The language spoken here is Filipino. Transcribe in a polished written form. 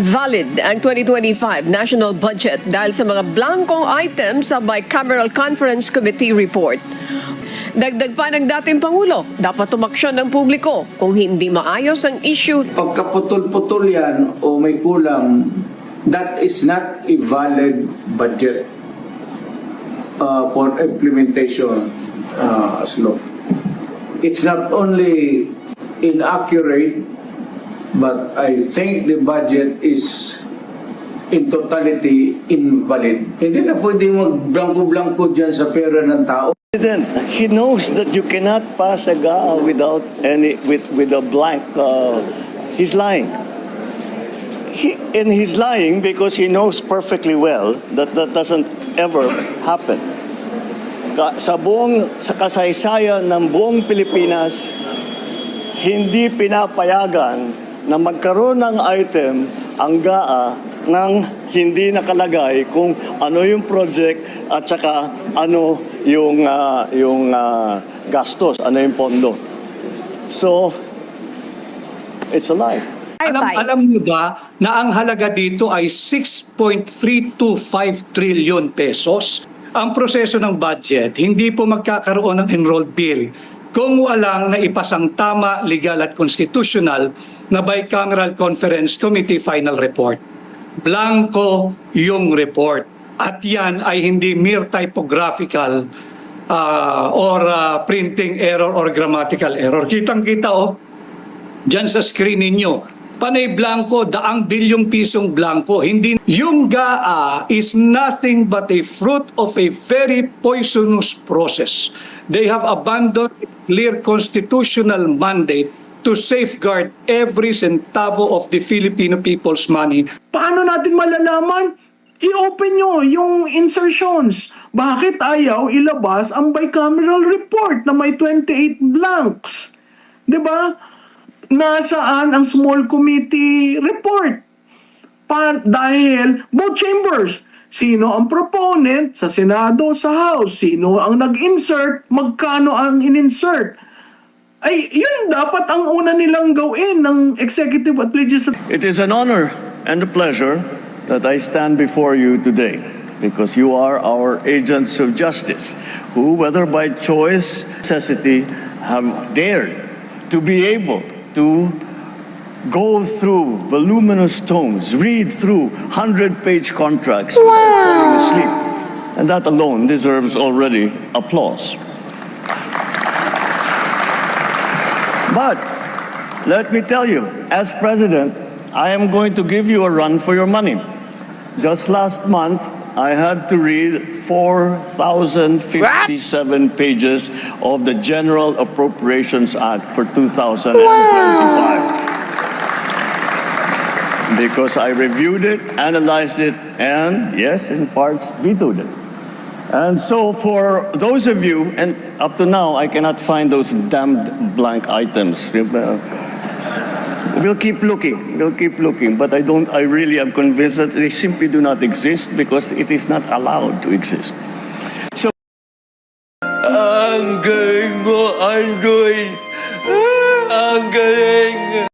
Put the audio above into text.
Valid ang 2025 national budget dahil sa mga blankong items sa Bicameral Conference Committee report. Dagdag pa ng dating Pangulo, dapat tumaksyon ng publiko kung hindi maayos ang issue. Pagkaputol-putol yan o may kulang, that is not a valid budget for implementation as law. It's not only inaccurate, but I think the budget is in totality invalid. Hindi na pwede mag-blanco-blanco dyan sa pera ng tao. President, he knows that you cannot pass a GAA without with a blank. He's lying. He's lying because he knows perfectly well that that doesn't ever happen. Sa kasaysayan ng buong Pilipinas, hindi pinapayagan na magkaroon ng item ang GAA nang hindi nakalagay kung ano yung project at saka ano yung gastos, ano yung pondo. So, it's a lie. Alam niyo ba na ang halaga dito ay 6.325 trillion pesos? Ang proseso ng budget, hindi po magkakaroon ng enrolled bill kung walang naipasang tama, legal at constitutional na Bicameral Conference Committee final report. Blanco yung report. At yan ay hindi mere typographical or printing error or grammatical error. Kitang-kita dyan sa screen ninyo. Panay blanco, daang bilyong pisong blanco. Hindi, yung GAA is nothing but a fruit of a very poisonous process. They have abandoned a clear constitutional mandate to safeguard every centavo of the Filipino people's money. Paano natin malalaman? I-open nyo yung insertions. Bakit ayaw ilabas ang bicameral report na may 28 blanks? 'Di ba? Nasaan ang small committee report? Dahil both chambers, sino ang proponent sa Senado, sa House, sino ang nag-insert, magkano ang in-insert. Ay, yun dapat ang una nilang gawin ng executive at legislative. It is an honor and a pleasure that I stand before you today because you are our agents of justice who, whether by choice, necessity, have dared to be able to go through voluminous tomes, read through 100-page contracts without falling asleep. And that alone deserves already applause. But let me tell you, as president, I am going to give you a run for your money. Just last month, I had to read 4,057 pages of the General Appropriations Act for 2025. Because I reviewed it, analyzed it, and yes, in parts, vetoed it. And so for those of you, and up to now, I cannot find those damned blank items. We'll keep looking, but I really am convinced that they simply do not exist because it is not allowed to exist.